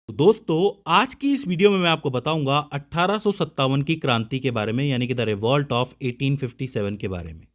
दोस्तों, आज की इस वीडियो में मैं आपको बताऊंगा 1857 की क्रांति के बारे में, यानी कि द रिवॉल्ट ऑफ 1857 के बारे में।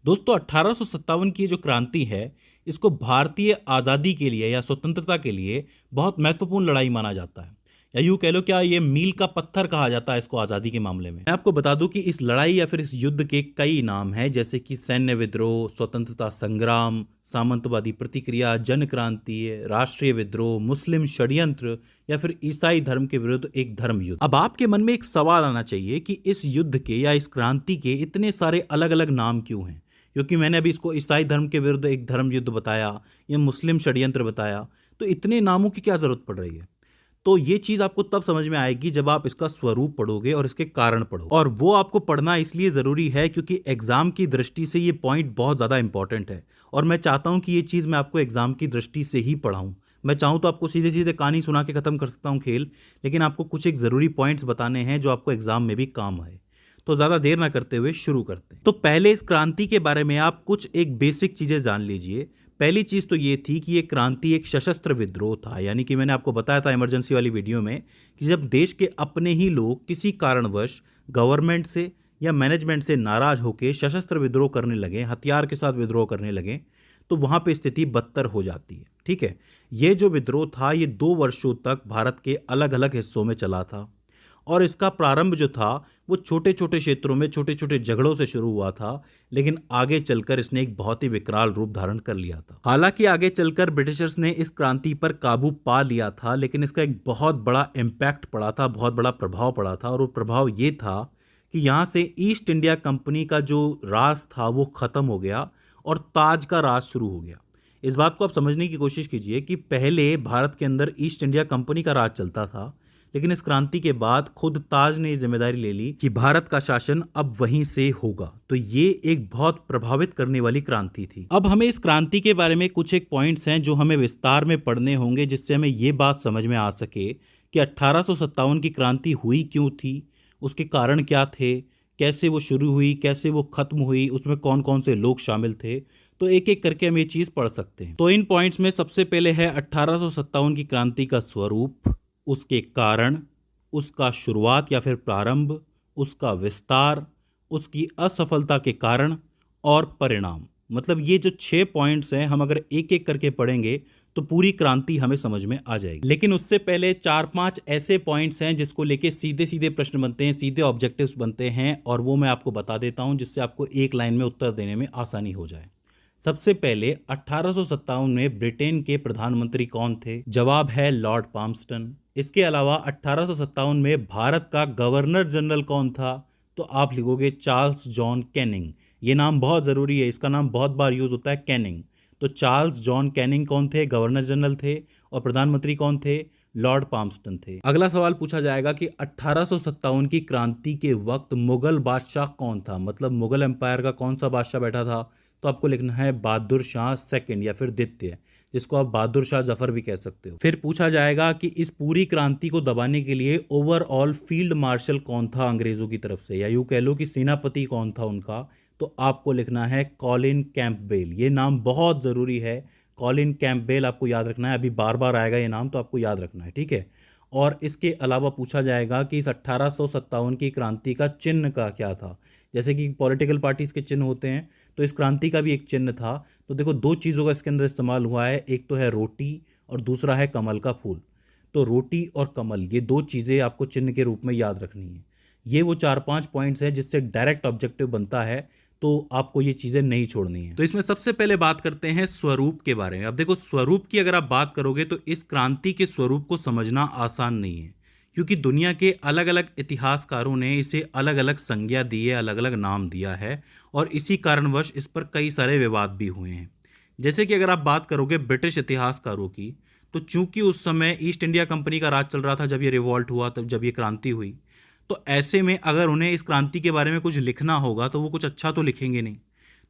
दोस्तों, 1857 की जो क्रांति है, इसको भारतीय आज़ादी के लिए या स्वतंत्रता के लिए बहुत महत्वपूर्ण लड़ाई माना जाता है, या यूँ कह लो क्या ये मील का पत्थर कहा जाता है इसको आज़ादी के मामले में। मैं आपको बता दूं कि इस लड़ाई या फिर इस युद्ध के कई नाम हैं, जैसे कि सैन्य विद्रोह, स्वतंत्रता संग्राम, सामंतवादी प्रतिक्रिया, जन क्रांति, राष्ट्रीय विद्रोह, मुस्लिम षड्यंत्र, या फिर ईसाई धर्म के विरुद्ध एक धर्म युद्ध। अब आपके मन में एक सवाल आना चाहिए कि इस युद्ध के या इस क्रांति के इतने सारे अलग अलग नाम क्यों हैं? क्योंकि मैंने अभी इसको ईसाई धर्म के विरुद्ध एक धर्म युद्ध बताया, या मुस्लिम षड्यंत्र बताया, तो इतने नामों की क्या जरूरत पड़ रही है? तो ये चीज़ आपको तब समझ में आएगी जब आप इसका स्वरूप पढ़ोगे और इसके कारण पढ़ोगे। और वो आपको पढ़ना इसलिए ज़रूरी है क्योंकि एग्जाम की दृष्टि से ये पॉइंट बहुत ज़्यादा इंपॉर्टेंट है, और मैं चाहता हूँ कि ये चीज़ मैं आपको एग्जाम की दृष्टि से ही पढ़ाऊँ। मैं चाहूँ तो आपको सीधे सीधे कहानी सुना के ख़त्म कर सकता हूँ खेल, लेकिन आपको कुछ एक ज़रूरी पॉइंट्स बताने हैं जो आपको एग्जाम में भी काम आए। तो ज़्यादा देर ना करते हुए शुरू करते हैं। तो पहले इस क्रांति के बारे में आप कुछ एक बेसिक चीज़ें जान लीजिए। पहली चीज़ तो ये थी कि ये क्रांति एक सशस्त्र विद्रोह था, यानी कि मैंने आपको बताया था इमरजेंसी वाली वीडियो में कि जब देश के अपने ही लोग किसी कारणवश गवर्नमेंट से या मैनेजमेंट से नाराज होकर सशस्त्र विद्रोह करने लगे, हथियार के साथ विद्रोह करने लगे, तो वहाँ पे स्थिति बदतर हो जाती है। ठीक है, ये जो विद्रोह था ये 2 वर्षों तक भारत के अलग अलग हिस्सों में चला था, और इसका प्रारंभ जो था वो छोटे छोटे क्षेत्रों में छोटे छोटे झगड़ों से शुरू हुआ था, लेकिन आगे चलकर इसने एक बहुत ही विकराल रूप धारण कर लिया था। हालांकि आगे चलकर ब्रिटिशर्स ने इस क्रांति पर काबू पा लिया था, लेकिन इसका एक बहुत बड़ा इम्पैक्ट पड़ा था, बहुत बड़ा प्रभाव पड़ा था, और वो प्रभाव ये था कि यहाँ से ईस्ट इंडिया कंपनी का जो राज था वो खत्म हो गया और ताज का राज शुरू हो गया। इस बात को आप समझने की कोशिश कीजिए कि पहले भारत के अंदर ईस्ट इंडिया कंपनी का राज चलता था, लेकिन इस क्रांति के बाद खुद ताज ने जिम्मेदारी ले ली कि भारत का शासन अब वहीं से होगा। तो ये एक बहुत प्रभावित करने वाली क्रांति थी। अब हमें इस क्रांति के बारे में कुछ एक पॉइंट्स हैं जो हमें विस्तार में पढ़ने होंगे, जिससे हमें ये बात समझ में आ सके कि 1857 की क्रांति हुई क्यों थी, उसके कारण क्या थे, कैसे वो शुरू हुई, कैसे वो खत्म हुई, उसमें कौन कौन से लोग शामिल थे। तो एक एक करके हम ये चीज़ पढ़ सकते हैं। तो इन पॉइंट्स में सबसे पहले है 1857 की क्रांति का स्वरूप, उसके कारण, उसका शुरुआत या फिर प्रारंभ, उसका विस्तार, उसकी असफलता के कारण और परिणाम। मतलब ये जो 6 पॉइंट्स हैं, हम अगर एक एक करके पढ़ेंगे तो पूरी क्रांति हमें समझ में आ जाएगी। लेकिन उससे पहले 4-5 ऐसे पॉइंट्स हैं जिसको लेके सीधे सीधे प्रश्न बनते हैं, सीधे ऑब्जेक्टिव्स बनते हैं, और वो मैं आपको बता देता हूं जिससे आपको एक लाइन में उत्तर देने में आसानी हो जाए। सबसे पहले 1857 में ब्रिटेन के प्रधानमंत्री कौन थे? जवाब है लॉर्ड पाम्पस्टन। इसके अलावा 1857 में भारत का गवर्नर जनरल कौन था? तो आप लिखोगे चार्ल्स जॉन कैनिंग। ये नाम बहुत ज़रूरी है, इसका नाम बहुत बार यूज़ होता है, कैनिंग। तो चार्ल्स जॉन कैनिंग कौन थे? गवर्नर जनरल थे। और प्रधानमंत्री कौन थे? लॉर्ड पाम्पस्टन थे। अगला सवाल पूछा जाएगा कि 1857 की क्रांति के वक्त मुगल बादशाह कौन था? मतलब मुगल एम्पायर का कौन सा बादशाह बैठा था? तो आपको लिखना है बहादुर शाह सेकंड या फिर द्वितीय, जिसको आप बहादुर शाह जफर भी कह सकते हो। फिर पूछा जाएगा कि इस पूरी क्रांति को दबाने के लिए ओवरऑल फील्ड मार्शल कौन था अंग्रेजों की तरफ से, या यूँ कह लो कि सेनापति कौन था उनका? तो आपको लिखना है कॉलिन कैंपबेल। ये नाम बहुत ज़रूरी है, कॉलिन कैंपबेल आपको याद रखना है, अभी बार बार आएगा ये नाम, तो आपको याद रखना है, ठीक है। और इसके अलावा पूछा जाएगा कि इस 1857 की क्रांति का चिन्ह का क्या था। जैसे कि पॉलिटिकल पार्टीज के चिन्ह होते हैं, तो इस क्रांति का भी एक चिन्ह था। तो देखो, 2 चीज़ों का इसके अंदर इस्तेमाल हुआ है, एक तो है रोटी और दूसरा है कमल का फूल। तो रोटी और कमल, ये 2 चीज़ें आपको चिन्ह के रूप में याद रखनी है। ये वो 4-5 पॉइंट्स हैं जिससे डायरेक्ट ऑब्जेक्टिव बनता है, तो आपको ये चीज़ें नहीं छोड़नी है। तो इसमें सबसे पहले बात करते हैं स्वरूप के बारे में। अब देखो, स्वरूप की अगर आप बात करोगे तो इस क्रांति के स्वरूप को समझना आसान नहीं है, क्योंकि दुनिया के अलग अलग इतिहासकारों ने इसे अलग अलग संज्ञा दी है, अलग अलग नाम दिया है, और इसी कारणवश इस पर कई सारे विवाद भी हुए हैं। जैसे कि अगर आप बात करोगे ब्रिटिश इतिहासकारों की, तो चूंकि उस समय ईस्ट इंडिया कंपनी का राज चल रहा था जब ये रिवॉल्ट हुआ, तब जब ये क्रांति हुई, तो ऐसे में अगर उन्हें इस क्रांति के बारे में कुछ लिखना होगा तो वो कुछ अच्छा तो लिखेंगे नहीं।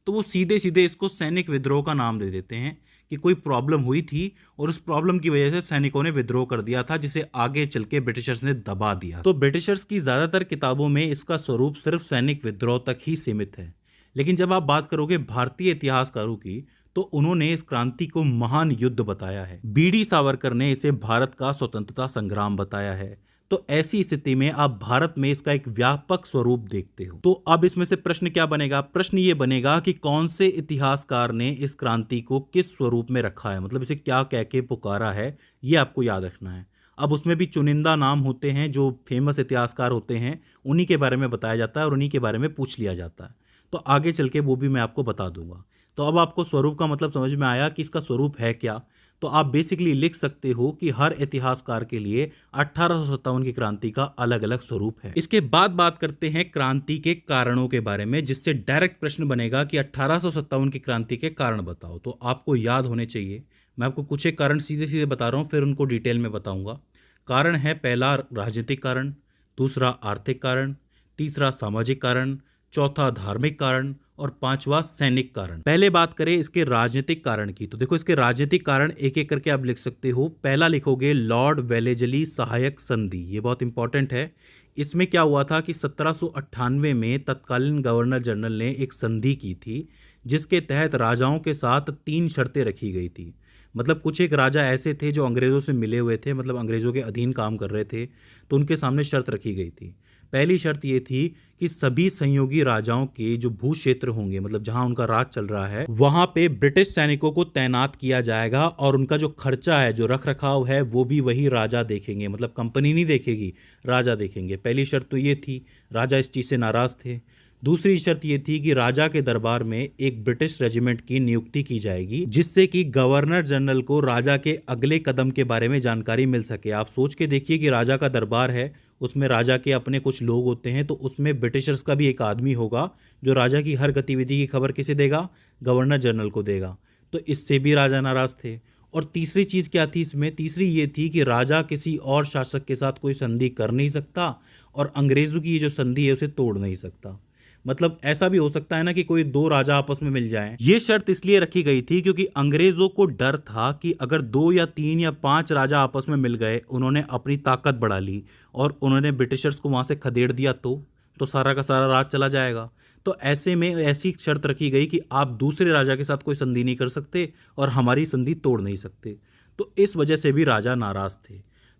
तो वो सीधे सीधे इसको सैनिक विद्रोह का नाम दे देते हैं कि कोई प्रॉब्लम हुई थी और उस प्रॉब्लम की वजह से सैनिकों ने विद्रोह कर दिया था, जिसे आगे चल के ब्रिटिशर्स ने दबा दिया। तो ब्रिटिशर्स की ज़्यादातर किताबों में इसका स्वरूप सिर्फ सैनिक विद्रोह तक ही सीमित है। लेकिन जब आप बात करोगे भारतीय इतिहासकारों की, तो उन्होंने इस क्रांति को महान युद्ध बताया है। बीडी सावरकर ने इसे भारत का स्वतंत्रता संग्राम बताया है। तो ऐसी स्थिति में आप भारत में इसका एक व्यापक स्वरूप देखते हो। तो अब इसमें से प्रश्न क्या बनेगा? प्रश्न ये बनेगा कि कौन से इतिहासकार ने इस क्रांति को किस स्वरूप में रखा है, मतलब इसे क्या कह के पुकारा है, ये आपको याद रखना है। अब उसमें भी चुनिंदा नाम होते हैं जो फेमस इतिहासकार होते हैं, उन्हीं के बारे में बताया जाता है और उन्हीं के बारे में पूछ लिया जाता है। तो आगे चल के वो भी मैं आपको बता दूंगा। तो अब आपको स्वरूप का मतलब समझ में आया कि इसका स्वरूप है क्या। तो आप बेसिकली लिख सकते हो कि हर इतिहासकार के लिए 1857 की क्रांति का अलग अलग स्वरूप है। इसके बाद बात करते हैं क्रांति के कारणों के बारे में, जिससे डायरेक्ट प्रश्न बनेगा कि 1857 की क्रांति के कारण बताओ। तो आपको याद होने चाहिए। मैं आपको कुछ एक कारण सीधे सीधे बता रहा हूँ, फिर उनको डिटेल में बताऊंगा। कारण है पहला राजनीतिक कारण, दूसरा आर्थिक कारण, तीसरा सामाजिक कारण, चौथा धार्मिक कारण और पांचवा सैनिक कारण। पहले बात करें इसके राजनीतिक कारण की, तो देखो इसके राजनीतिक कारण एक एक करके आप लिख सकते हो। पहला लिखोगे लॉर्ड वेलेजली सहायक संधि, ये बहुत इंपॉर्टेंट है। इसमें क्या हुआ था कि 1798 में तत्कालीन गवर्नर जनरल ने एक संधि की थी, जिसके तहत राजाओं के साथ 3 शर्तें रखी गई थी। मतलब कुछ एक राजा ऐसे थे जो अंग्रेज़ों से मिले हुए थे, मतलब अंग्रेज़ों के अधीन काम कर रहे थे, तो उनके सामने शर्त रखी गई थी। पहली शर्त ये थी कि सभी संयोगी राजाओं के जो भू क्षेत्र होंगे, मतलब जहां उनका राज चल रहा है, वहां पे ब्रिटिश सैनिकों को तैनात किया जाएगा और उनका जो खर्चा है, जो रख रखाव है, वो भी वही राजा देखेंगे। मतलब कंपनी नहीं देखेगी, राजा देखेंगे। पहली शर्त तो ये थी, राजा इस चीज़ से नाराज़ थे। दूसरी शर्त ये थी कि राजा के दरबार में एक ब्रिटिश रेजिमेंट की नियुक्ति की जाएगी, जिससे कि गवर्नर जनरल को राजा के अगले कदम के बारे में जानकारी मिल सके। आप सोच के देखिए कि राजा का दरबार है, उसमें राजा के अपने कुछ लोग होते हैं, तो उसमें ब्रिटिशर्स का भी एक आदमी होगा जो राजा की हर गतिविधि की खबर किसे देगा? गवर्नर जनरल को देगा। तो इससे भी राजा नाराज थे। और तीसरी चीज़ क्या थी इसमें? तीसरी ये थी कि राजा किसी और शासक के साथ कोई संधि कर नहीं सकता और अंग्रेज़ों की ये जो संधि है उसे तोड़ नहीं सकता। मतलब ऐसा भी हो सकता है ना कि कोई 2 राजा आपस में मिल जाएं। ये शर्त इसलिए रखी गई थी क्योंकि अंग्रेजों को डर था कि अगर 2 या 3 या 5 राजा आपस में मिल गए, उन्होंने अपनी ताकत बढ़ा ली और उन्होंने ब्रिटिशर्स को वहां से खदेड़ दिया, तो सारा का सारा राज चला जाएगा। तो ऐसे में ऐसी शर्त रखी गई कि आप दूसरे राजा के साथ कोई संधि नहीं कर सकते और हमारी संधि तोड़ नहीं सकते। तो इस वजह से भी राजा नाराज थे।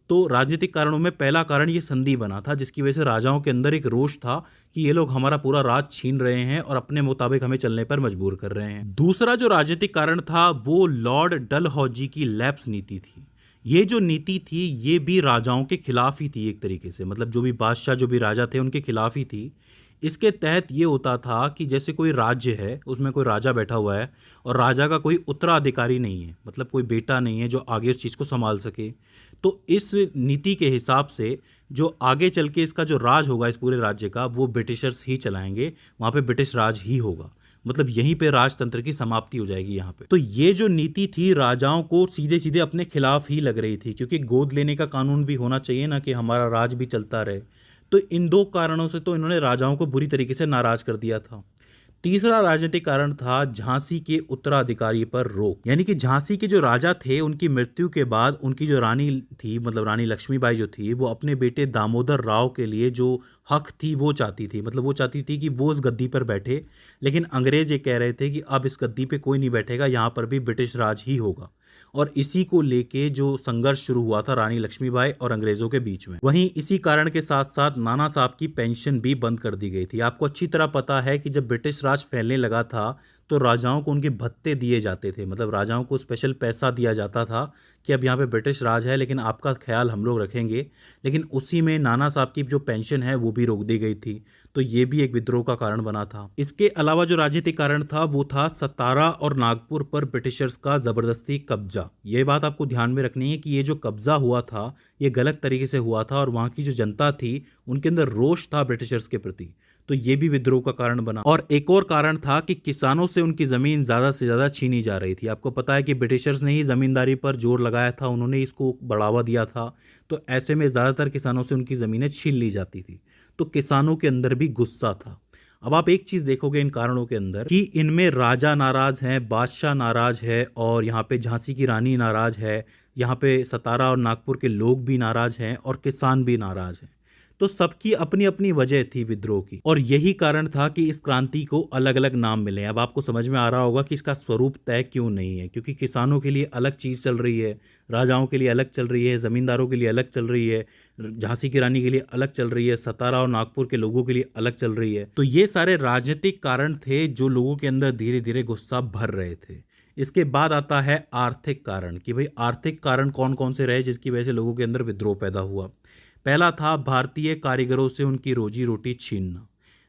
तो राजनीतिक कारणों में पहला कारण ये संधि बना था, जिसकी वजह से राजाओं के अंदर एक रोष था कि ये लोग हमारा पूरा राज छीन रहे हैं और अपने मुताबिक हमें चलने पर मजबूर कर रहे हैं। दूसरा जो राजनीतिक कारण था वो लॉर्ड डलहौजी की लैप्स नीति थी। ये जो नीति थी ये भी राजाओं के खिलाफ ही थी एक तरीके से, मतलब जो भी बादशाह, जो भी राजा थे, उनके खिलाफ ही थी। इसके तहत ये होता था कि जैसे कोई राज्य है, उसमें कोई राजा बैठा हुआ है और राजा का कोई उत्तराधिकारी नहीं है, मतलब कोई बेटा नहीं है जो आगे उस चीज़ को संभाल सके। तो इस नीति के हिसाब से जो आगे चल के इसका जो राज होगा इस पूरे राज्य का, वो ब्रिटिशर्स ही चलाएंगे, वहाँ पे ब्रिटिश राज ही होगा। मतलब यहीं पे राजतंत्र की समाप्ति हो जाएगी यहाँ पे। तो ये जो नीति थी राजाओं को सीधे सीधे अपने खिलाफ ही लग रही थी, क्योंकि गोद लेने का कानून भी होना चाहिए ना, कि हमारा राज भी चलता रहे। तो इन 2 कारणों से तो इन्होंने राजाओं को बुरी तरीके से नाराज कर दिया था। तीसरा राजनीतिक कारण था झांसी के उत्तराधिकारी पर रोक, यानी कि झांसी के जो राजा थे उनकी मृत्यु के बाद उनकी जो रानी थी, मतलब रानी लक्ष्मीबाई जो थी, वो अपने बेटे दामोदर राव के लिए जो हक थी वो चाहती थी। मतलब वो चाहती थी कि वो उस गद्दी पर बैठे, लेकिन अंग्रेज ये कह रहे थे कि अब इस गद्दी पे कोई नहीं बैठेगा, यहाँ पर भी ब्रिटिश राज ही होगा। और इसी को लेके जो संघर्ष शुरू हुआ था रानी लक्ष्मीबाई और अंग्रेजों के बीच में। वहीं इसी कारण के साथ साथ नाना साहब की पेंशन भी बंद कर दी गई थी। आपको अच्छी तरह पता है कि जब ब्रिटिश राज फैलने लगा था तो राजाओं को उनके भत्ते दिए जाते थे, मतलब राजाओं को स्पेशल पैसा दिया जाता था कि अब यहाँ पे ब्रिटिश राज है लेकिन आपका ख्याल हम लोग रखेंगे। लेकिन उसी में नाना साहब की जो पेंशन है वो भी रोक दी गई थी। तो ये भी एक विद्रोह का कारण बना था। इसके अलावा जो राजनीतिक कारण था वो था सतारा और नागपुर पर ब्रिटिशर्स का जबरदस्ती कब्जा। ये बात आपको ध्यान में रखनी है कि ये जो कब्जा हुआ था ये गलत तरीके से हुआ था और वहाँ की जो जनता थी उनके अंदर रोष था ब्रिटिशर्स के प्रति। तो ये भी विद्रोह का कारण बना। और एक और कारण था कि किसानों से उनकी जमीन ज्यादा से ज्यादा छीनी जा रही थी। आपको पता है कि ब्रिटिशर्स ने ही जमींदारी पर जोर लगाया था, उन्होंने इसको बढ़ावा दिया था। तो ऐसे में ज्यादातर किसानों से उनकी जमीनें छीन ली जाती थी। तो किसानों के अंदर भी गुस्सा था। अब आप एक चीज देखोगे इन कारणों के अंदर कि इनमें राजा नाराज हैं, बादशाह नाराज है, और यहाँ पे झांसी की रानी नाराज है, यहाँ पे सतारा और नागपुर के लोग भी नाराज हैं और किसान भी नाराज हैं। तो सबकी अपनी अपनी वजह थी विद्रोह की, और यही कारण था कि इस क्रांति को अलग अलग नाम मिले। अब आपको समझ में आ रहा होगा कि इसका स्वरूप तय क्यों नहीं है, क्योंकि किसानों के लिए अलग चीज़ चल रही है, राजाओं के लिए अलग चल रही है, ज़मींदारों के लिए अलग चल रही है, झांसी की रानी के लिए अलग चल रही है, सतारा और नागपुर के लोगों के लिए अलग चल रही है। तो ये सारे राजनीतिक कारण थे जो लोगों के अंदर धीरे धीरे गुस्सा भर रहे थे। इसके बाद आता है आर्थिक कारण, कि भाई आर्थिक कारण कौन कौन से रहे जिसकी वजह से लोगों के अंदर विद्रोह पैदा हुआ। पहला था भारतीय कारीगरों से उनकी रोजी रोटी छीनना।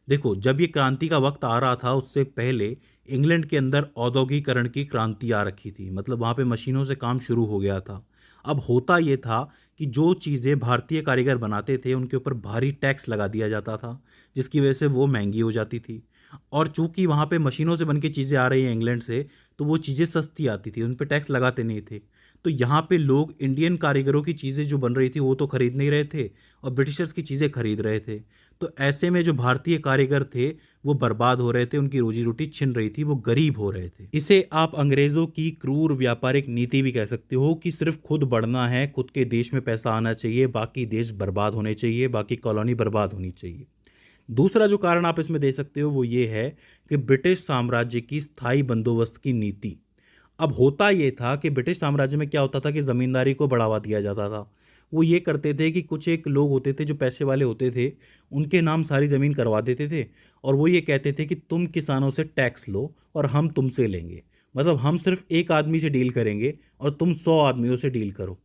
देखो, जब ये क्रांति का वक्त आ रहा था उससे पहले इंग्लैंड के अंदर औद्योगिकरण की क्रांति आ रखी थी, मतलब वहाँ पे मशीनों से काम शुरू हो गया था। अब होता ये था कि जो चीज़ें भारतीय कारीगर बनाते थे उनके ऊपर भारी टैक्स लगा दिया जाता था, जिसकी वजह से वो महंगी हो जाती थी। और चूंकि वहाँ पे मशीनों से बन के चीज़ें आ रही हैं इंग्लैंड से, तो वो चीज़ें सस्ती आती थी, उन पे टैक्स लगाते नहीं थे। तो यहाँ पे लोग इंडियन कारीगरों की चीज़ें जो बन रही थी वो तो खरीद नहीं रहे थे, और ब्रिटिशर्स की चीज़ें खरीद रहे थे। तो ऐसे में जो भारतीय कारीगर थे वो बर्बाद हो रहे थे, उनकी रोजी रोटी छिन रही थी, वो गरीब हो रहे थे। इसे आप अंग्रेज़ों की क्रूर व्यापारिक नीति भी कह सकते हो, कि सिर्फ खुद बढ़ना है, खुद के देश में पैसा आना चाहिए, बाकी देश बर्बाद होने चाहिए, बाकी कॉलोनी बर्बाद होनी चाहिए। दूसरा जो कारण आप इसमें दे सकते हो वो ये है कि ब्रिटिश साम्राज्य की स्थायी बंदोबस्त की नीति। अब होता ये था कि ब्रिटिश साम्राज्य में क्या होता था कि ज़मींदारी को बढ़ावा दिया जाता था। वो ये करते थे कि कुछ एक लोग होते थे जो पैसे वाले होते थे, उनके नाम सारी ज़मीन करवा देते थे, और वो ये कहते थे कि तुम किसानों से टैक्स लो और हम तुमसे लेंगे, मतलब हम सिर्फ एक आदमी से डील करेंगे और तुम 100 आदमियों से डील करो।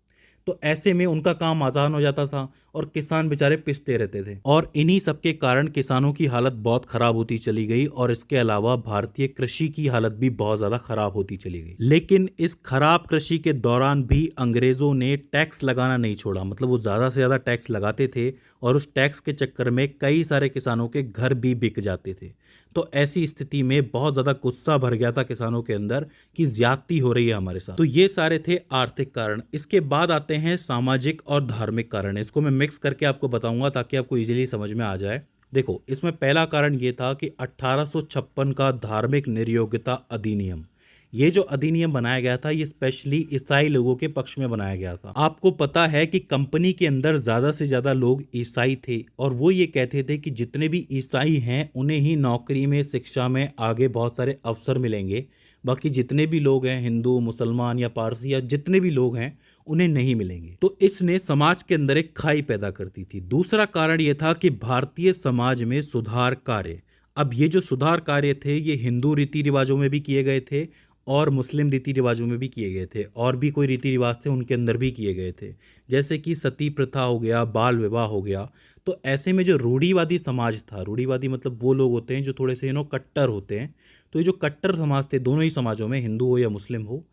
तो ऐसे में उनका काम आसान हो जाता था और किसान बेचारे पिसते रहते थे, और इन्हीं सब के कारण किसानों की हालत बहुत खराब होती चली गई, और इसके अलावा भारतीय कृषि की हालत भी बहुत ज़्यादा खराब होती चली गई। लेकिन इस खराब कृषि के दौरान भी अंग्रेज़ों ने टैक्स लगाना नहीं छोड़ा, मतलब वो ज़्यादा से ज़्यादा टैक्स लगाते थे, और उस टैक्स के चक्कर में कई सारे किसानों के घर भी बिक जाते थे। तो ऐसी स्थिति में बहुत ज़्यादा गुस्सा भर गया था किसानों के अंदर कि ज्यादती हो रही है हमारे साथ। तो ये सारे थे आर्थिक कारण। इसके बाद आते हैं सामाजिक और धार्मिक कारण। इसको मैं मिक्स करके आपको बताऊंगा ताकि आपको इजीली समझ में आ जाए। देखो, इसमें पहला कारण ये था कि 1856 का धार्मिक निर्योग्यता अधिनियम। ये जो अधिनियम बनाया गया था ये स्पेशली ईसाई लोगों के पक्ष में बनाया गया था। आपको पता है कि कंपनी के अंदर ज़्यादा से ज़्यादा लोग ईसाई थे, और वो ये कहते थे कि जितने भी ईसाई हैं उन्हें ही नौकरी में, शिक्षा में आगे बहुत सारे अवसर मिलेंगे, बाकी जितने भी लोग हैं, हिंदू, मुसलमान या पारसी या जितने भी लोग हैं, उन्हें नहीं मिलेंगे। तो इसने समाज के अंदर एक खाई पैदा कर दी थी। दूसरा कारण ये था कि भारतीय समाज में सुधार कार्य। अब ये जो सुधार कार्य थे ये हिंदू रीति रिवाजों में भी किए गए थे और मुस्लिम रीति रिवाजों में भी किए गए थे, और भी कोई रीति रिवाज थे उनके अंदर भी किए गए थे, जैसे कि सती प्रथा हो गया, बाल विवाह हो गया। तो ऐसे में जो रूढ़िवादी समाज था, रूढ़िवादी मतलब वो लोग होते हैं जो थोड़े से कट्टर होते हैं, तो ये जो कट्टर समाज थे दोनों ही समाजों में, हिंदू हो या मुस्लिम हो,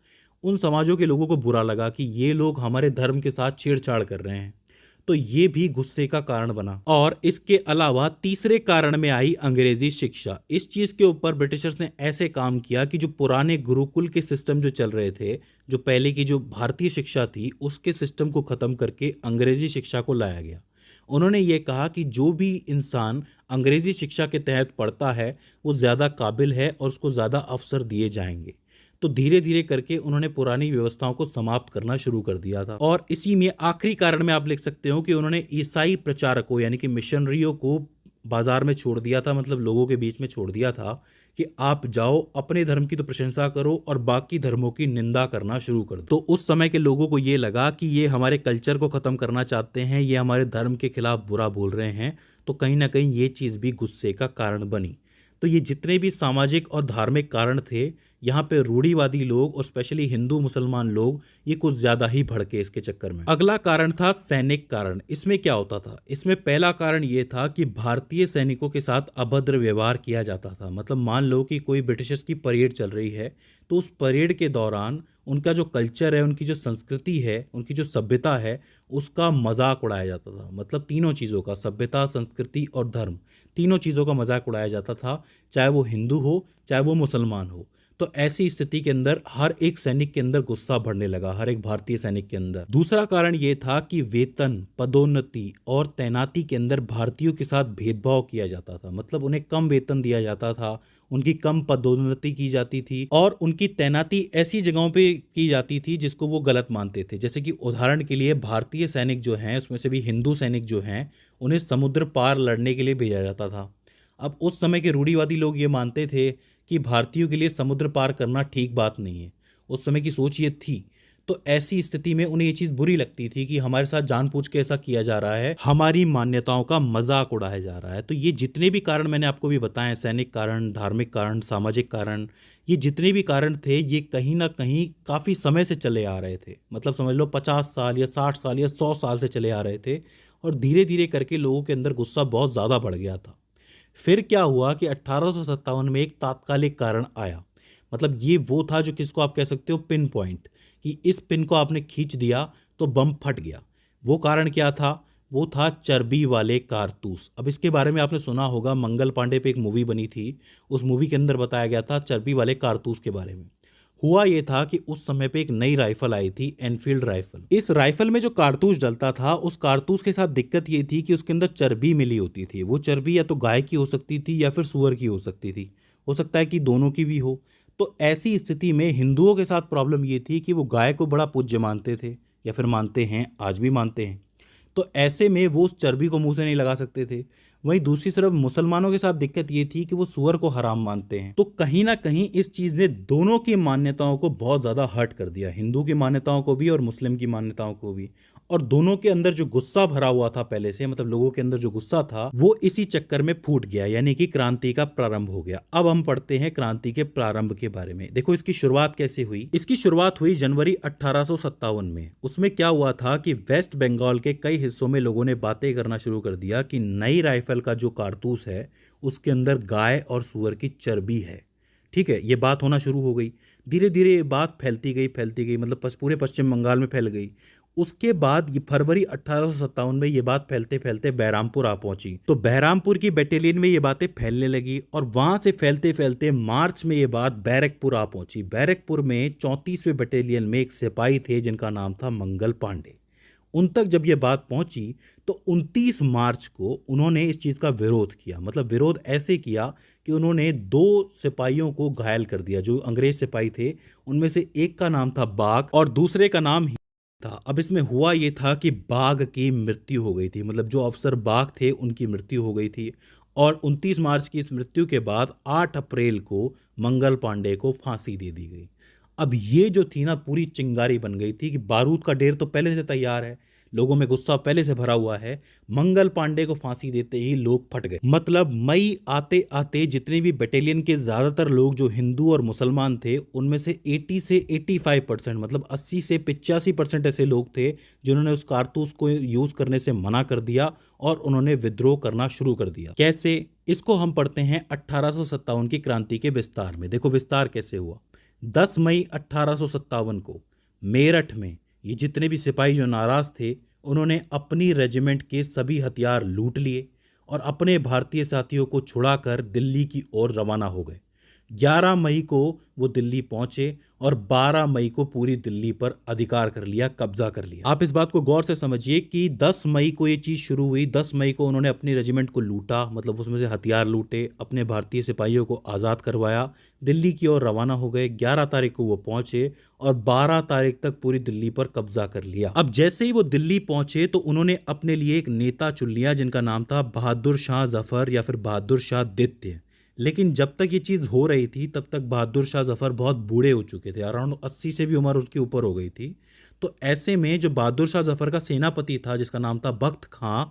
उन समाजों के लोगों को बुरा लगा कि ये लोग हमारे धर्म के साथ छेड़छाड़ कर रहे हैं। तो ये भी गुस्से का कारण बना। और इसके अलावा तीसरे कारण में आई अंग्रेजी शिक्षा। इस चीज़ के ऊपर ब्रिटिशर्स ने ऐसे काम किया कि जो पुराने गुरुकुल के सिस्टम जो चल रहे थे, जो पहले की जो भारतीय शिक्षा थी उसके सिस्टम को ख़त्म करके अंग्रेजी शिक्षा को लाया गया। उन्होंने ये कहा कि जो भी इंसान अंग्रेजी शिक्षा के तहत पढ़ता है वो ज़्यादा काबिल है और उसको ज़्यादा अवसर दिए जाएंगे। तो धीरे धीरे करके उन्होंने पुरानी व्यवस्थाओं को समाप्त करना शुरू कर दिया था। और इसी में आखिरी कारण में आप लिख सकते हो कि उन्होंने ईसाई प्रचारकों यानी कि मिशनरियों को बाजार में छोड़ दिया था, मतलब लोगों के बीच में छोड़ दिया था कि आप जाओ अपने धर्म की तो प्रशंसा करो और बाकी धर्मों की निंदा करना शुरू कर दो। तो उस समय के लोगों को ये लगा कि ये हमारे कल्चर को ख़त्म करना चाहते हैं, ये हमारे धर्म के खिलाफ बुरा बोल रहे हैं। तो कहीं ना कहीं ये चीज़ भी गुस्से का कारण बनी। तो ये जितने भी सामाजिक और धार्मिक कारण थे, यहाँ पे रूढ़िवादी लोग और स्पेशली हिंदू मुसलमान लोग ये कुछ ज़्यादा ही भड़के इसके चक्कर में। अगला कारण था सैनिक कारण। इसमें क्या होता था? इसमें पहला कारण ये था कि भारतीय सैनिकों के साथ अभद्र व्यवहार किया जाता था। मतलब मान लो कि कोई ब्रिटिशर्स की परेड चल रही है, तो उस परेड के दौरान उनका जो कल्चर है, उनकी जो संस्कृति है, उनकी जो सभ्यता है, उसका मजाक उड़ाया जाता था। मतलब तीनों चीज़ों का, सभ्यता, संस्कृति और धर्म, तीनों चीज़ों का मजाक उड़ाया जाता था, चाहे वो हिंदू हो चाहे वो मुसलमान हो। तो ऐसी स्थिति के अंदर हर एक सैनिक के अंदर गुस्सा बढ़ने लगा, हर एक भारतीय सैनिक के अंदर। दूसरा कारण ये था कि वेतन, पदोन्नति और तैनाती के अंदर भारतीयों के साथ भेदभाव किया जाता था। मतलब उन्हें कम वेतन दिया जाता था, उनकी कम पदोन्नति की जाती थी और उनकी तैनाती ऐसी जगहों पे की जाती थी जिसको वो गलत मानते थे। जैसे कि उदाहरण के लिए भारतीय सैनिक जो हैं, उसमें से भी हिंदू सैनिक जो हैं, उन्हें समुद्र पार लड़ने के लिए भेजा जाता था। अब उस समय के रूढ़िवादी लोग ये मानते थे कि भारतीयों के लिए समुद्र पार करना ठीक बात नहीं है। उस समय की सोच ये थी। तो ऐसी स्थिति में उन्हें ये चीज़ बुरी लगती थी कि हमारे साथ जानबूझ के ऐसा किया जा रहा है, हमारी मान्यताओं का मजाक उड़ाया जा रहा है। तो ये जितने भी कारण मैंने आपको भी बताए, सैनिक कारण, धार्मिक कारण, सामाजिक कारण, ये जितने भी कारण थे, ये कहीं ना कहीं काफ़ी समय से चले आ रहे थे। मतलब समझ लो 50 साल या 60 साल या 100 साल से चले आ रहे थे और धीरे धीरे करके लोगों के अंदर गुस्सा बहुत ज़्यादा बढ़ गया था। फिर क्या हुआ कि 1857 में एक तात्कालिक कारण आया। मतलब ये वो था जो किसको आप कह सकते हो पिन पॉइंट, कि इस पिन को आपने खींच दिया तो बम फट गया। वो कारण क्या था? वो था चर्बी वाले कारतूस। अब इसके बारे में आपने सुना होगा, मंगल पांडे पे एक मूवी बनी थी, उस मूवी के अंदर बताया गया था चर्बी वाले कारतूस के बारे में। हुआ ये था कि उस समय पे एक नई राइफल आई थी, एनफील्ड राइफल। इस राइफल में जो कारतूस डलता था, उस कारतूस के साथ दिक्कत ये थी कि उसके अंदर चर्बी मिली होती थी। वो चर्बी या तो गाय की हो सकती थी या फिर सूअर की हो सकती थी, हो सकता है कि दोनों की भी हो। तो ऐसी स्थिति में हिंदुओं के साथ प्रॉब्लम ये थी कि वो गाय को बड़ा पूज्य मानते थे, या फिर मानते हैं, आज भी मानते हैं। तो ऐसे में वो उस चर्बी को मुंह से नहीं लगा सकते थे। वहीं दूसरी तरफ मुसलमानों के साथ दिक्कत ये थी कि वो सूअर को हराम मानते हैं। तो कहीं ना कहीं इस चीज़ ने दोनों की मान्यताओं को बहुत ज़्यादा हर्ट कर दिया, हिंदू की मान्यताओं को भी और मुस्लिम की मान्यताओं को भी। और दोनों के अंदर जो गुस्सा भरा हुआ था पहले से, मतलब लोगों के अंदर जो गुस्सा था, वो इसी चक्कर में फूट गया, यानी कि क्रांति का प्रारंभ हो गया। अब हम पढ़ते हैं क्रांति के प्रारंभ के बारे में। देखो इसकी शुरुआत कैसे हुई। इसकी शुरुआत हुई जनवरी 1857 में। उसमें क्या हुआ था कि वेस्ट बंगाल के कई हिस्सों में लोगों ने बातें करना शुरू कर दिया कि नई राइफल का जो कारतूस है उसके अंदर गाय और सूअर की चर्बी है। ठीक है, ये बात होना शुरू हो गई। धीरे धीरे ये बात फैलती गई, मतलब पूरे पश्चिम बंगाल में फैल गई। उसके बाद ये फरवरी 1857 में ये बात फैलते फैलते बहरामपुर आ पहुंची। तो बहरामपुर की बटालियन में ये बातें फैलने लगी और वहां से फैलते फैलते मार्च में ये बात बैरकपुर आ पहुंची। बैरकपुर में 34वें बटालियन में एक सिपाही थे जिनका नाम था मंगल पांडे। उन तक जब ये बात पहुंची तो 29 मार्च को उन्होंने इस चीज़ का विरोध किया। मतलब विरोध ऐसे किया कि उन्होंने 2 सिपाहियों को घायल कर दिया। जो अंग्रेज सिपाही थे उनमें से एक का नाम था बाघ और दूसरे का नाम था। अब इसमें हुआ ये था कि बाघ की मृत्यु हो गई थी, मतलब जो अफसर बाघ थे उनकी मृत्यु हो गई थी। और 29 मार्च की इस मृत्यु के बाद 8 अप्रैल को मंगल पांडे को फांसी दे दी गई। अब ये जो थी ना, पूरी चिंगारी बन गई थी कि बारूद का ढेर तो पहले से तैयार है, लोगों में गुस्सा पहले से भरा हुआ है, मंगल पांडे को फांसी देते ही लोग फट गए। मतलब मई आते आते जितने भी बटालियन के ज़्यादातर लोग जो हिंदू और मुसलमान थे, उनमें से 80 से 85%, मतलब 80 से 85% ऐसे लोग थे जिन्होंने उस कारतूस को यूज़ करने से मना कर दिया और उन्होंने विद्रोह करना शुरू कर दिया। कैसे? इसको हम पढ़ते हैं 1857 की क्रांति के विस्तार में। देखो विस्तार कैसे हुआ। 10 मई 1857 को मेरठ में ये जितने भी सिपाही जो नाराज थे, उन्होंने अपनी रेजिमेंट के सभी हथियार लूट लिए और अपने भारतीय साथियों को छुड़ाकर दिल्ली की ओर रवाना हो गए। 11 मई को वो दिल्ली पहुंचे और 12 मई को पूरी दिल्ली पर अधिकार कर लिया, कब्जा कर लिया। आप इस बात को गौर से समझिए कि 10 मई को ये चीज़ शुरू हुई। 10 मई को उन्होंने अपनी रेजिमेंट को लूटा, मतलब उसमें से हथियार लूटे, अपने भारतीय सिपाहियों को आज़ाद करवाया, दिल्ली की ओर रवाना हो गए। 11 तारीख को वो पहुंचे और 12 तारीख तक पूरी दिल्ली पर कब्जा कर लिया। अब जैसे ही वो दिल्ली पहुंचे तो उन्होंने अपने लिए एक नेता चुन लिया जिनका नाम था बहादुर शाह जफर या फिर बहादुर शाह द्वितीय। लेकिन जब तक ये चीज़ हो रही थी तब तक बहादुर शाह जफर बहुत बूढ़े हो चुके थे, अराउंड 80 से भी उम्र उनकी ऊपर हो गई थी। तो ऐसे में जो बहादुर शाह जफर का सेनापति था जिसका नाम था बख्त खां,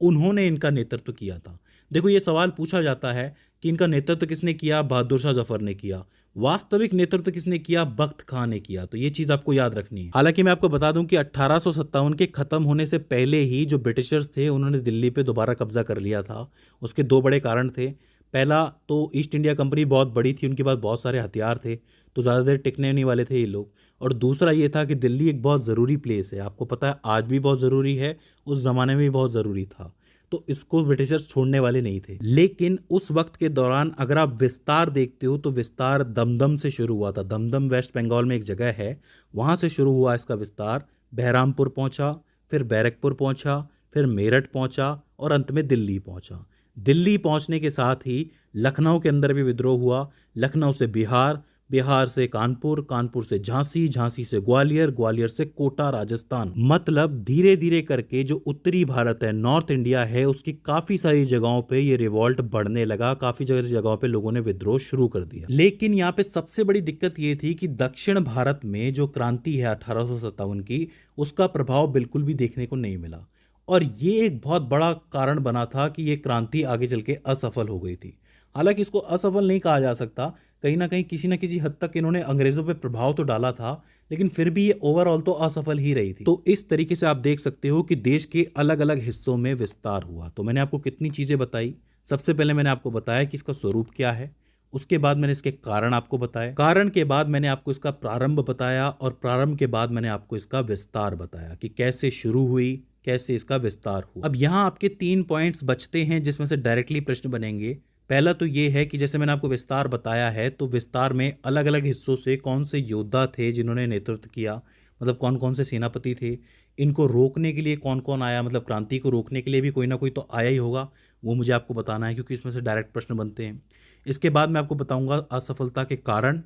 उन्होंने इनका नेतृत्व किया था। देखो ये सवाल पूछा जाता है कि इनका नेतृत्व किसने किया? बहादुर शाह जफर ने किया। वास्तविक नेतृत्व किसने किया? बख्त खां ने किया। तो ये चीज़ आपको याद रखनी है। हालांकि मैं आपको बता दूं कि 1857 के खत्म होने से पहले ही जो ब्रिटिशर्स थे उन्होंने दिल्ली पे दोबारा कब्जा कर लिया था। उसके 2 बड़े कारण थे। पहला तो ईस्ट इंडिया कंपनी बहुत बड़ी थी, उनके पास बहुत सारे हथियार थे, तो ज़्यादा देर टिकने नहीं वाले थे ये लोग। और दूसरा ये था कि दिल्ली एक बहुत ज़रूरी प्लेस है, आपको पता है आज भी बहुत ज़रूरी है, उस ज़माने में भी बहुत ज़रूरी था। तो इसको ब्रिटिशर्स छोड़ने वाले नहीं थे। लेकिन उस वक्त के दौरान अगर आप विस्तार देखते हो तो विस्तार दमदम से शुरू हुआ था। दमदम वेस्ट बंगाल में एक जगह है, वहाँ से शुरू हुआ इसका विस्तार, बहरामपुर पहुँचा, फिर बैरकपुर पहुँचा, फिर मेरठ पहुँचा और अंत में दिल्ली पहुँचा। दिल्ली पहुँचने के साथ ही लखनऊ के अंदर भी विद्रोह हुआ, लखनऊ से बिहार, बिहार से कानपुर, कानपुर से झांसी, झांसी से ग्वालियर, ग्वालियर से कोटा राजस्थान। मतलब धीरे धीरे करके जो उत्तरी भारत है, नॉर्थ इंडिया है, उसकी काफी सारी जगहों पे ये रिवॉल्ट बढ़ने लगा, काफी जगहों पे लोगों ने विद्रोह शुरू कर दिया। लेकिन यहाँ पे सबसे बड़ी दिक्कत ये थी कि दक्षिण भारत में जो क्रांति है 1857 की, उसका प्रभाव बिल्कुल भी देखने को नहीं मिला और ये एक बहुत बड़ा कारण बना था कि ये क्रांति आगे चल के असफल हो गई थी। हालांकि इसको असफल नहीं कहा जा सकता, कहीं ना कहीं किसी न किसी हद तक इन्होंने अंग्रेजों पे प्रभाव तो डाला था, लेकिन फिर भी ये ओवरऑल तो असफल ही रही थी। तो इस तरीके से आप देख सकते हो कि देश के अलग अलग हिस्सों में विस्तार हुआ। तो मैंने आपको कितनी चीज़ें बताई। सबसे पहले मैंने आपको बताया कि इसका स्वरूप क्या है, उसके बाद मैंने इसके कारण आपको बताया, कारण के बाद मैंने आपको इसका प्रारंभ बताया और प्रारंभ के बाद मैंने आपको इसका विस्तार बताया कि कैसे शुरू हुई, कैसे इसका विस्तार हुआ। अब यहाँ आपके 3 पॉइंट्स बचते हैं जिसमें से डायरेक्टली प्रश्न बनेंगे। पहला तो ये है कि जैसे मैंने आपको विस्तार बताया है, तो विस्तार में अलग अलग हिस्सों से कौन से योद्धा थे जिन्होंने नेतृत्व किया, मतलब कौन कौन से सेनापति थे, इनको रोकने के लिए कौन कौन आया, मतलब क्रांति को रोकने के लिए भी कोई ना कोई तो आया ही होगा, वो मुझे आपको बताना है क्योंकि इसमें से डायरेक्ट प्रश्न बनते हैं। इसके बाद मैं आपको बताऊंगा असफलता के कारण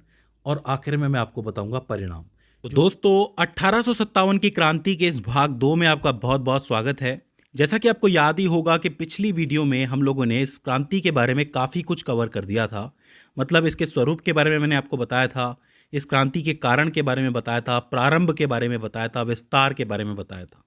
और आखिर में मैं आपको बताऊंगा परिणाम। तो दोस्तों 1857 की क्रांति के इस भाग 2 में आपका बहुत बहुत स्वागत है। जैसा कि आपको याद ही होगा कि पिछली वीडियो में हम लोगों ने इस क्रांति के बारे में काफ़ी कुछ कवर कर दिया था। मतलब इसके स्वरूप के बारे में मैंने आपको बताया था, इस क्रांति के कारण के बारे में बताया था, प्रारंभ के बारे में बताया था, विस्तार के बारे में बताया था।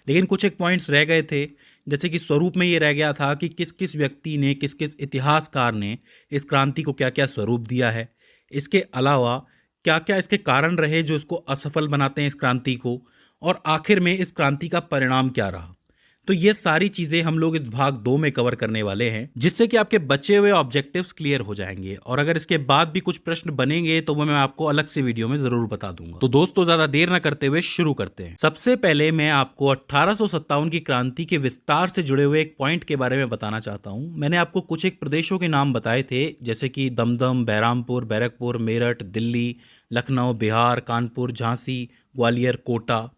लेकिन कुछ एक पॉइंट्स रह गए थे, जैसे कि स्वरूप में ये रह गया था कि किस किस व्यक्ति ने, किस किस इतिहासकार ने इस क्रांति को क्या क्या स्वरूप दिया है। इसके अलावा क्या क्या इसके कारण रहे जो इसको असफल बनाते हैं इस क्रांति को, और आखिर में इस क्रांति का परिणाम क्या रहा। तो ये सारी चीज़ें हम लोग इस भाग 2 में कवर करने वाले हैं, जिससे कि आपके बचे हुए ऑब्जेक्टिव्स क्लियर हो जाएंगे। और अगर इसके बाद भी कुछ प्रश्न बनेंगे तो वो मैं आपको अलग से वीडियो में ज़रूर बता दूंगा। तो दोस्तों ज़्यादा देर ना करते हुए शुरू करते हैं। सबसे पहले मैं आपको 1857 की क्रांति के विस्तार से जुड़े हुए एक पॉइंट के बारे में बताना चाहता हूँ। मैंने आपको कुछ एक प्रदेशों के नाम बताए थे, जैसे कि दमदम, बहरामपुर, बैरकपुर, मेरठ, दिल्ली, लखनऊ, बिहार, कानपुर, झांसी, ग्वालियर, कोटा।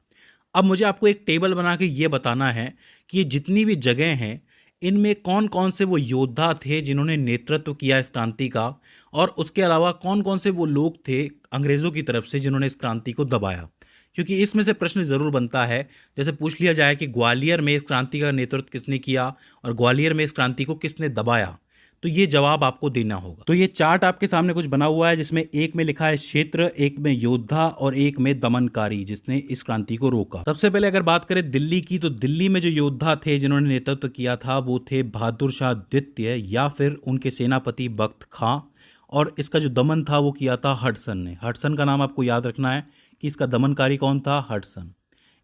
अब मुझे आपको एक टेबल बना के ये बताना है कि ये जितनी भी जगह हैं, इनमें कौन कौन से वो योद्धा थे जिन्होंने नेतृत्व किया इस क्रांति का, और उसके अलावा कौन कौन से वो लोग थे अंग्रेज़ों की तरफ से जिन्होंने इस क्रांति को दबाया। क्योंकि इसमें से प्रश्न ज़रूर बनता है, जैसे पूछ लिया जाए कि ग्वालियर में इस क्रांति का नेतृत्व किसने किया और ग्वालियर में इस क्रांति को किसने दबाया, तो ये जवाब आपको देना होगा। तो ये चार्ट आपके सामने कुछ बना हुआ है, जिसमें एक में लिखा है क्षेत्र, एक में योद्धा और एक में दमनकारी जिसने इस क्रांति को रोका। सबसे पहले अगर बात करें दिल्ली की, तो दिल्ली में जो योद्धा थे जिन्होंने नेतृत्व किया था वो थे बहादुर शाह द्वितीय या फिर उनके सेनापति बख्त खां, और इसका जो दमन था वो किया था हडसन ने। हडसन का नाम आपको याद रखना है कि इसका दमनकारी कौन था, हडसन।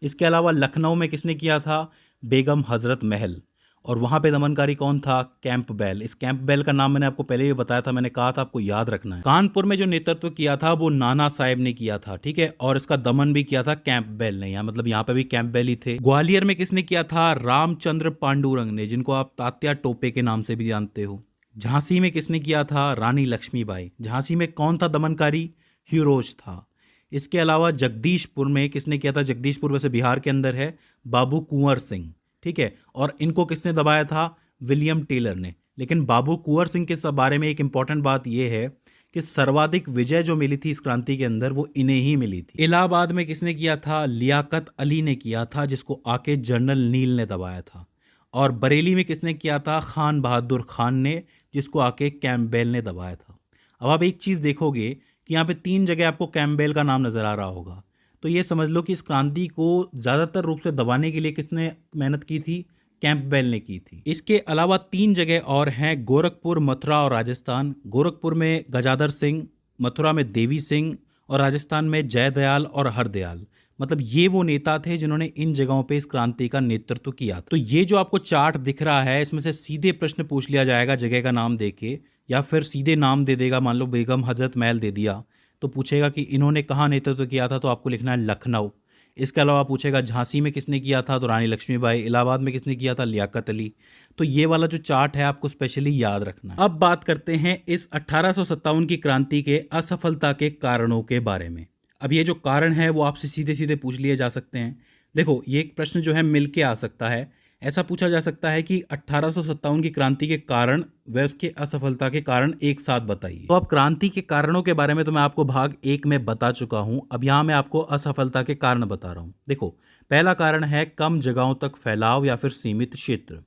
इसके अलावा लखनऊ में किसने किया था, बेगम हजरत महल, और वहाँ पे दमनकारी कौन था, कैंपबेल। इस कैंपबेल का नाम मैंने आपको पहले भी बताया था, मैंने कहा था आपको याद रखना है। कानपुर में जो नेतृत्व किया था वो नाना साहेब ने किया था, ठीक है, और इसका दमन भी किया था कैंपबेल ने, मतलब यहाँ पे भी कैंपबेल ही थे। ग्वालियर में किसने किया था, रामचंद्र पांडुरंग ने, जिनको आप तात्या टोपे के नाम से भी जानते हो। झांसी में किसने किया था, रानी लक्ष्मीबाई। झांसी में कौन था दमनकारी, हीरोज था। इसके अलावा जगदीशपुर में किसने किया था, जगदीशपुर वैसे बिहार के अंदर है, बाबू कुंवर सिंह, ठीक है, और इनको किसने दबाया था, विलियम टेलर ने। लेकिन बाबू कुंवर सिंह के बारे में एक इंपॉर्टेंट बात यह है कि सर्वाधिक विजय जो मिली थी इस क्रांति के अंदर वो इन्हें ही मिली थी। इलाहाबाद में किसने किया था, लियाकत अली ने किया था, जिसको आके जनरल नील ने दबाया था। और बरेली में किसने किया था, खान बहादुर खान ने, जिसको आके कैंपबेल ने दबाया था। अब आप एक चीज़ देखोगे कि यहाँ पे 3 जगह आपको कैंपबेल का नाम नज़र आ रहा होगा, तो ये समझ लो कि इस क्रांति को ज़्यादातर रूप से दबाने के लिए किसने मेहनत की थी, कैंपबेल ने की थी। इसके अलावा 3 जगह और हैं, गोरखपुर, मथुरा और राजस्थान। गोरखपुर में गजाधर सिंह, मथुरा में देवी सिंह और राजस्थान में जयदयाल और हरदयाल। मतलब ये वो नेता थे जिन्होंने इन जगहों पे इस क्रांति का नेतृत्व किया। तो ये जो आपको चार्ट दिख रहा है, इसमें से सीधे प्रश्न पूछ लिया जाएगा जगह का नाम देके, या फिर सीधे नाम दे देगा, मान लो बेगम हजरत महल दे दिया तो पूछेगा कि इन्होंने कहाँ नेतृत्व किया था, तो आपको लिखना है लखनऊ। इसके अलावा पूछेगा झांसी में किसने किया था, तो रानी लक्ष्मीबाई। इलाहाबाद में किसने किया था, लियाकत अली। तो ये वाला जो चार्ट है आपको स्पेशली याद रखना है। अब बात करते हैं इस 1857 की क्रांति के असफलता के कारणों के बारे में। अब ये जो कारण है वो आपसे सीधे सीधे पूछ लिए जा सकते हैं। देखो, ये एक प्रश्न जो है मिल के आ सकता है। ऐसा पूछा जा सकता है कि 1857 की क्रांति के कारण व उसके असफलता के कारण एक साथ बताइए। तो अब क्रांति के कारणों के बारे में तो मैं आपको भाग 1 में बता चुका हूं। अब यहां मैं आपको असफलता के कारण बता रहा हूं। देखो, पहला कारण है कम जगहों तक फैलाव या फिर सीमित क्षेत्र।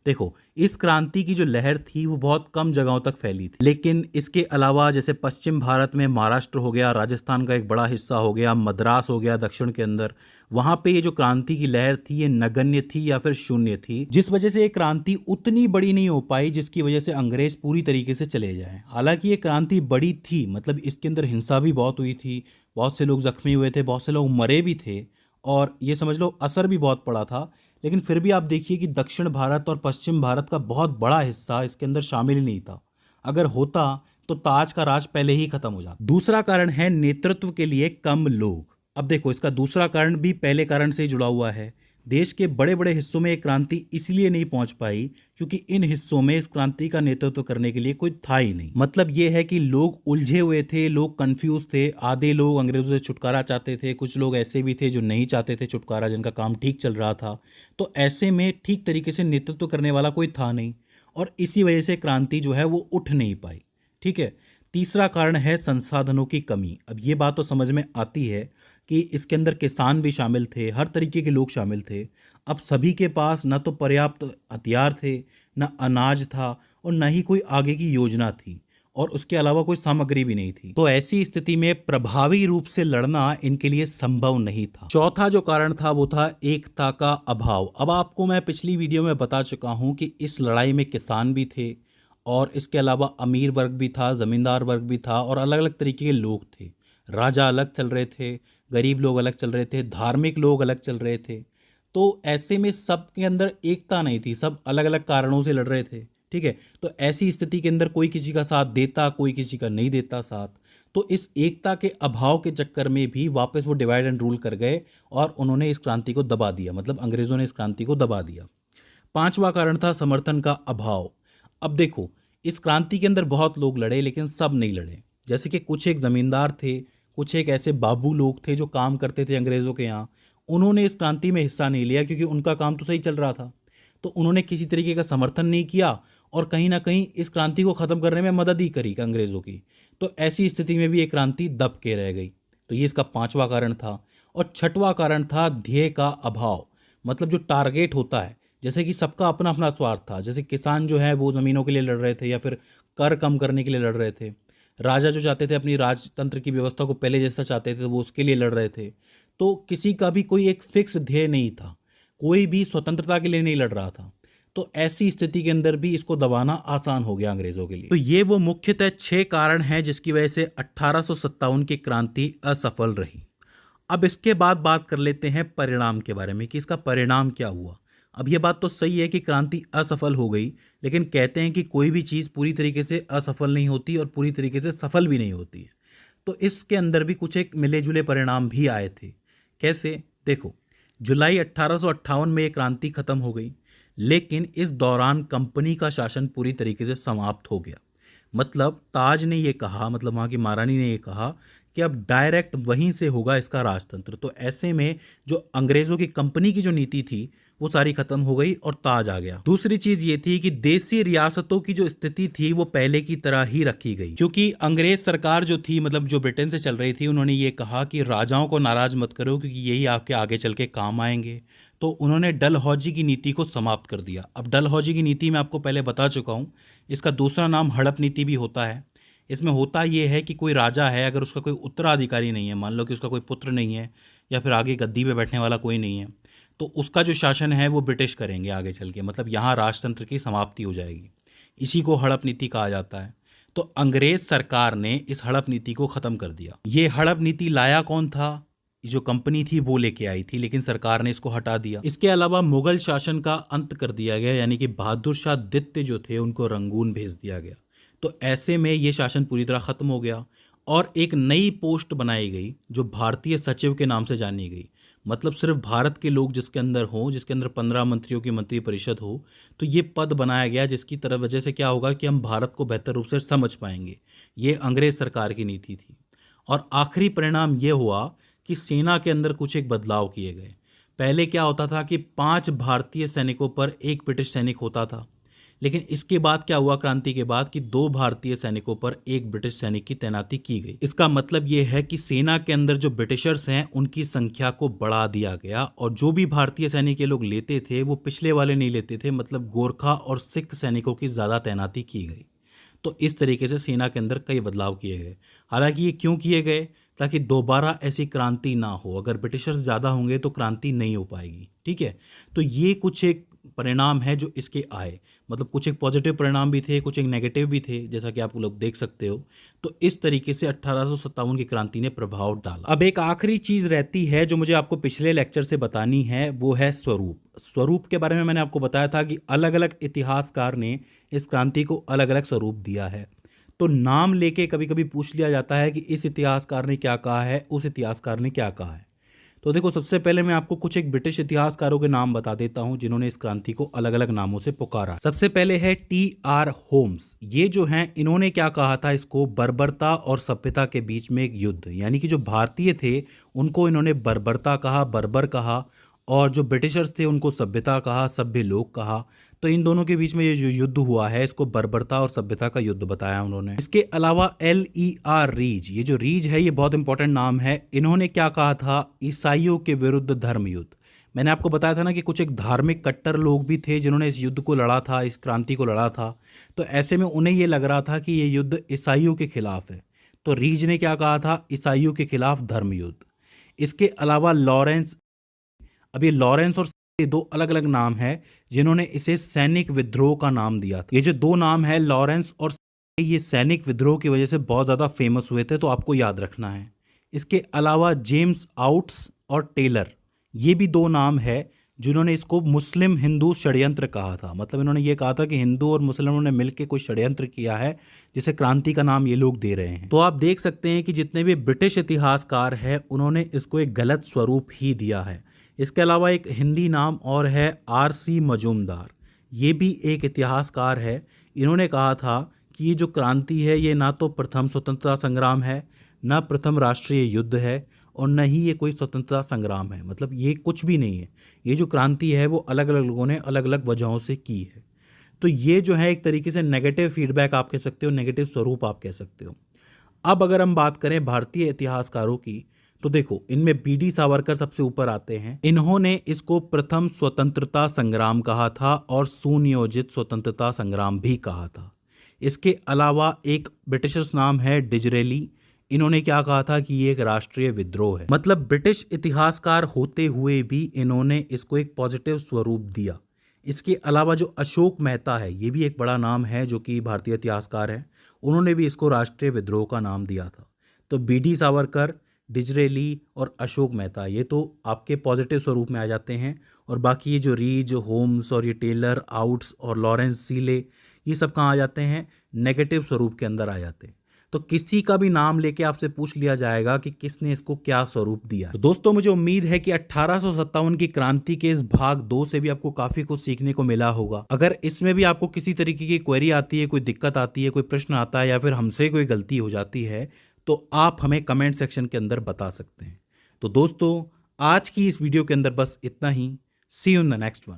देखो, इस क्रांति की जो लहर थी वो बहुत कम जगहों तक फैली थी, लेकिन इसके अलावा जैसे पश्चिम भारत में महाराष्ट्र हो गया, राजस्थान का एक बड़ा हिस्सा हो गया, मद्रास हो गया दक्षिण के अंदर, वहां पे ये जो क्रांति की लहर थी ये नगण्य थी या फिर शून्य थी, जिस वजह से ये क्रांति उतनी बड़ी नहीं हो पाई जिसकी वजह से अंग्रेज पूरी तरीके से चले जाए। हालांकि ये क्रांति बड़ी थी, मतलब इसके अंदर हिंसा भी बहुत हुई थी, बहुत से लोग जख्मी हुए थे, बहुत से लोग मरे भी थे, और ये समझ लो असर भी बहुत पड़ा था। लेकिन फिर भी आप देखिए कि दक्षिण भारत और पश्चिम भारत का बहुत बड़ा हिस्सा इसके अंदर शामिल ही नहीं था। अगर होता तो ताज का राज पहले ही खत्म हो जाता। दूसरा कारण है नेतृत्व के लिए कम लोग। अब देखो, इसका दूसरा कारण भी पहले कारण से ही जुड़ा हुआ है। देश के बड़े बड़े हिस्सों में ये क्रांति इसलिए नहीं पहुंच पाई क्योंकि इन हिस्सों में इस क्रांति का नेतृत्व करने के लिए कोई था ही नहीं। मतलब ये है कि लोग उलझे हुए थे, लोग कंफ्यूज थे। आधे लोग अंग्रेजों से छुटकारा चाहते थे, कुछ लोग ऐसे भी थे जो नहीं चाहते थे छुटकारा, जिनका काम ठीक चल रहा था। तो ऐसे में ठीक तरीके से नेतृत्व करने वाला कोई था नहीं, और इसी वजह से क्रांति जो है वो उठ नहीं पाई। ठीक है। तीसरा कारण है संसाधनों की कमी। अब ये बात तो समझ में आती है कि इसके अंदर किसान भी शामिल थे, हर तरीके के लोग शामिल थे। अब सभी के पास न तो पर्याप्त हथियार थे, न अनाज था, और न ही कोई आगे की योजना थी, और उसके अलावा कोई सामग्री भी नहीं थी। तो ऐसी स्थिति में प्रभावी रूप से लड़ना इनके लिए संभव नहीं था। चौथा जो कारण था वो था एकता का अभाव। अब आपको मैं पिछली वीडियो में बता चुका हूं कि इस लड़ाई में किसान भी थे, और इसके अलावा अमीर वर्ग भी था, जमींदार वर्ग भी था, और अलग अलग तरीके के लोग थे। राजा अलग चल रहे थे, गरीब लोग अलग चल रहे थे, धार्मिक लोग अलग चल रहे थे। तो ऐसे में सब के अंदर एकता नहीं थी, सब अलग अलग कारणों से लड़ रहे थे। ठीक है। तो ऐसी स्थिति के अंदर कोई किसी का साथ देता, कोई किसी का नहीं देता साथ। तो इस एकता के अभाव के चक्कर में भी वापस वो डिवाइड एंड रूल कर गए, और उन्होंने इस क्रांति को दबा दिया, मतलब अंग्रेजों ने इस क्रांति को दबा दिया। पांचवा कारण था समर्थन का अभाव। अब देखो, इस क्रांति के अंदर बहुत लोग लड़े, लेकिन सब नहीं लड़े। जैसे कि कुछ एक जमींदार थे, कुछ एक ऐसे बाबू लोग थे जो काम करते थे अंग्रेज़ों के यहाँ, उन्होंने इस क्रांति में हिस्सा नहीं लिया क्योंकि उनका काम तो सही चल रहा था। तो उन्होंने किसी तरीके का समर्थन नहीं किया, और कहीं ना कहीं इस क्रांति को ख़त्म करने में मदद ही करी अंग्रेज़ों की। तो ऐसी स्थिति में भी ये क्रांति दब के रह गई। तो ये इसका पांचवा कारण था। और छठवां कारण था ध्येय का अभाव। मतलब जो टारगेट होता है, जैसे कि सबका अपना अपना स्वार्थ था। जैसे किसान जो है वो ज़मीनों के लिए लड़ रहे थे, या फिर कर कम करने के लिए लड़ रहे थे। राजा जो चाहते थे अपनी राजतंत्र की व्यवस्था को पहले जैसा चाहते थे, वो उसके लिए लड़ रहे थे। तो किसी का भी कोई एक फिक्स ध्येय नहीं था, कोई भी स्वतंत्रता के लिए नहीं लड़ रहा था। तो ऐसी स्थिति के अंदर भी इसको दबाना आसान हो गया अंग्रेजों के लिए। तो ये वो मुख्यतः 6 कारण हैं जिसकी वजह से 1857 की क्रांति असफल रही। अब इसके बाद बात कर लेते हैं परिणाम के बारे में कि इसका परिणाम क्या हुआ। अब ये बात तो सही है कि क्रांति असफल हो गई, लेकिन कहते हैं कि कोई भी चीज़ पूरी तरीके से असफल नहीं होती और पूरी तरीके से सफल भी नहीं होती है। तो इसके अंदर भी कुछ एक मिले जुले परिणाम भी आए थे। कैसे? देखो, जुलाई 1858 में ये क्रांति खत्म हो गई, लेकिन इस दौरान कंपनी का शासन पूरी तरीके से समाप्त हो गया। मतलब ताज ने ये कहा, मतलब वहाँ की महारानी ने ये कहा कि अब डायरेक्ट वहीं से होगा इसका राजतंत्र। तो ऐसे में जो अंग्रेज़ों की कंपनी की जो नीति थी वो सारी खत्म हो गई और ताज आ गया। दूसरी चीज ये थी कि देसी रियासतों की जो स्थिति थी वो पहले की तरह ही रखी गई, क्योंकि अंग्रेज सरकार जो थी, मतलब जो ब्रिटेन से चल रही थी, उन्होंने ये कहा कि राजाओं को नाराज मत करो क्योंकि यही आपके आगे चल के काम आएंगे। तो उन्होंने डलहौजी की नीति को समाप्त कर दिया। अब डलहौजी की नीति मैं आपको पहले बता चुका हूँ, इसका दूसरा नाम हड़प नीति भी होता है। इसमें होता ये है कि कोई राजा है, अगर उसका कोई उत्तराधिकारी नहीं है, मान लो कि उसका कोई पुत्र नहीं है या फिर आगे गद्दी पे बैठने वाला कोई नहीं है, तो उसका जो शासन है वो ब्रिटिश करेंगे आगे चल के। मतलब यहाँ राजतंत्र की समाप्ति हो जाएगी। इसी को हड़प नीति कहा जाता है। तो अंग्रेज सरकार ने इस हड़प नीति को ख़त्म कर दिया। ये हड़प नीति लाया कौन था? जो कंपनी थी वो लेके आई थी, लेकिन सरकार ने इसको हटा दिया। इसके अलावा मुगल शासन का अंत कर दिया गया, यानी कि बहादुर शाह द्वितीय जो थे उनको रंगून भेज दिया गया। तो ऐसे में ये शासन पूरी तरह ख़त्म हो गया और एक नई पोस्ट बनाई गई जो भारतीय सचिव के नाम से जानी गई। मतलब सिर्फ भारत के लोग जिसके अंदर हों, जिसके अंदर 15 मंत्रियों की मंत्री परिषद हो, तो ये पद बनाया गया जिसकी तरफ वजह से क्या होगा कि हम भारत को बेहतर रूप से समझ पाएंगे। ये अंग्रेज सरकार की नीति थी। और आखिरी परिणाम ये हुआ कि सेना के अंदर कुछ एक बदलाव किए गए। पहले क्या होता था कि 5 भारतीय सैनिकों पर एक ब्रिटिश सैनिक होता था, लेकिन इसके बाद क्या हुआ क्रांति के बाद कि 2 भारतीय सैनिकों पर एक ब्रिटिश सैनिक की तैनाती की गई। इसका मतलब ये है कि सेना के अंदर जो ब्रिटिशर्स हैं उनकी संख्या को बढ़ा दिया गया, और जो भी भारतीय सैनिक ये लोग लेते थे वो पिछले वाले नहीं लेते थे, मतलब गोरखा और सिख सैनिकों की ज़्यादा तैनाती की गई। तो इस तरीके से सेना के अंदर कई बदलाव किए गए। हालांकि ये क्यों किए गए? ताकि दोबारा ऐसी क्रांति ना हो। अगर ब्रिटिशर्स ज़्यादा होंगे तो क्रांति नहीं हो पाएगी। ठीक है, तो ये कुछ एक परिणाम है जो इसके आए। मतलब कुछ एक पॉजिटिव परिणाम भी थे, कुछ एक नेगेटिव भी थे, जैसा कि आप लोग देख सकते हो। तो इस तरीके से 1857 की क्रांति ने प्रभाव डाला। अब एक आखिरी चीज़ रहती है जो मुझे आपको पिछले लेक्चर से बतानी है, वो है स्वरूप। स्वरूप के बारे में मैंने आपको बताया था कि अलग अलग इतिहासकार ने इस क्रांति को अलग अलग स्वरूप दिया है। तो नाम लेके कभी कभी पूछ लिया जाता है कि इस इतिहासकार ने क्या कहा है, उस इतिहासकार ने क्या कहा है। तो देखो, सबसे पहले मैं आपको कुछ एक ब्रिटिश इतिहासकारों के नाम बता देता हूं जिन्होंने इस क्रांति को अलग अलग नामों से पुकारा। सबसे पहले है T.R. होम्स। ये जो हैं, इन्होंने क्या कहा था, इसको बर्बरता और सभ्यता के बीच में एक युद्ध, यानी कि जो भारतीय थे उनको इन्होंने बर्बरता कहा, बर्बर कहा, और जो ब्रिटिशर्स थे उनको सभ्यता कहा, सभ्य लोग कहा। तो इन दोनों के बीच में ये जो युद्ध हुआ है, इसको बर्बरता और सभ्यता का युद्ध बताया उन्होंने। इसके अलावा L.E.R. रीज, ये जो रीज है ये बहुत इंपॉर्टेंट नाम है। इन्होंने क्या कहा था? ईसाइयों के विरुद्ध धर्म युद्ध। मैंने आपको बताया था ना कि कुछ एक धार्मिक कट्टर लोग भी थे जिन्होंने इस युद्ध को लड़ा था, इस क्रांति को लड़ा था। तो ऐसे में उन्हें ये लग रहा था कि ये युद्ध ईसाइयों के खिलाफ है। तो रीज ने क्या कहा था? ईसाइयों के खिलाफ धर्म युद्ध। इसके अलावा लॉरेंस, अब ये लॉरेंस और ये 2 अलग अलग नाम है जिन्होंने इसे सैनिक विद्रोह का नाम दिया था। ये जो 2 नाम है लॉरेंस और ये सैनिक विद्रोह की वजह से बहुत ज़्यादा फेमस हुए थे, तो आपको याद रखना है। इसके अलावा जेम्स आउट्स और टेलर, ये भी 2 नाम है जिन्होंने इसको मुस्लिम हिंदू षड्यंत्र कहा था। मतलब इन्होंने ये कहा था कि हिंदू और मुसलमानों ने मिलकर कोई षड्यंत्र किया है, जिसे क्रांति का नाम ये लोग दे रहे हैं। तो आप देख सकते हैं कि जितने भी ब्रिटिश इतिहासकार हैं उन्होंने इसको एक गलत स्वरूप ही दिया है। इसके अलावा एक हिंदी नाम और है R.C. मजूमदार। ये भी एक इतिहासकार है। इन्होंने कहा था कि ये जो क्रांति है ये ना तो प्रथम स्वतंत्रता संग्राम है, ना प्रथम राष्ट्रीय युद्ध है, और न ही ये कोई स्वतंत्रता संग्राम है। मतलब ये कुछ भी नहीं है। ये जो क्रांति है वो अलग अलग लोगों ने अलग अलग वजहों से की है। तो ये जो है एक तरीके से नेगेटिव फीडबैक आप कह सकते हो, नेगेटिव स्वरूप आप कह सकते हो। अब अगर हम बात करें भारतीय इतिहासकारों की, तो देखो इनमें B.D. सावरकर सबसे ऊपर आते हैं। इन्होंने इसको प्रथम स्वतंत्रता संग्राम कहा था और सुनियोजित स्वतंत्रता संग्राम भी कहा था। इसके अलावा एक ब्रिटिशर्स नाम है डिजरेली। इन्होंने क्या कहा था कि ये एक राष्ट्रीय विद्रोह है। मतलब ब्रिटिश इतिहासकार होते हुए भी इन्होंने इसको एक पॉजिटिव स्वरूप दिया। इसके अलावा जो अशोक मेहता है, ये भी एक बड़ा नाम है जो कि भारतीय इतिहासकार है, उन्होंने भी इसको राष्ट्रीय विद्रोह का नाम दिया था। तो B.D. सावरकर, डिजरेली और अशोक मेहता, ये तो आपके पॉजिटिव स्वरूप में आ जाते हैं। और बाकी ये जो रीज, होम्स और ये टेलर, आउट्स और लॉरेंस सीले, ये सब कहाँ आ जाते हैं? नेगेटिव स्वरूप के अंदर आ जाते हैं। तो किसी का भी नाम लेके आपसे पूछ लिया जाएगा कि किसने इसको क्या स्वरूप दिया। तो दोस्तों, मुझे उम्मीद है कि 1857 की क्रांति के इस भाग 2 से भी आपको काफी कुछ सीखने को मिला होगा। अगर इसमें भी आपको किसी तरीके की क्वेरी आती है, कोई दिक्कत आती है, कोई प्रश्न आता है, या फिर हमसे कोई गलती हो जाती है, तो आप हमें कमेंट सेक्शन के अंदर बता सकते हैं। तो दोस्तों, आज की इस वीडियो के अंदर बस इतना ही। See you in the next one.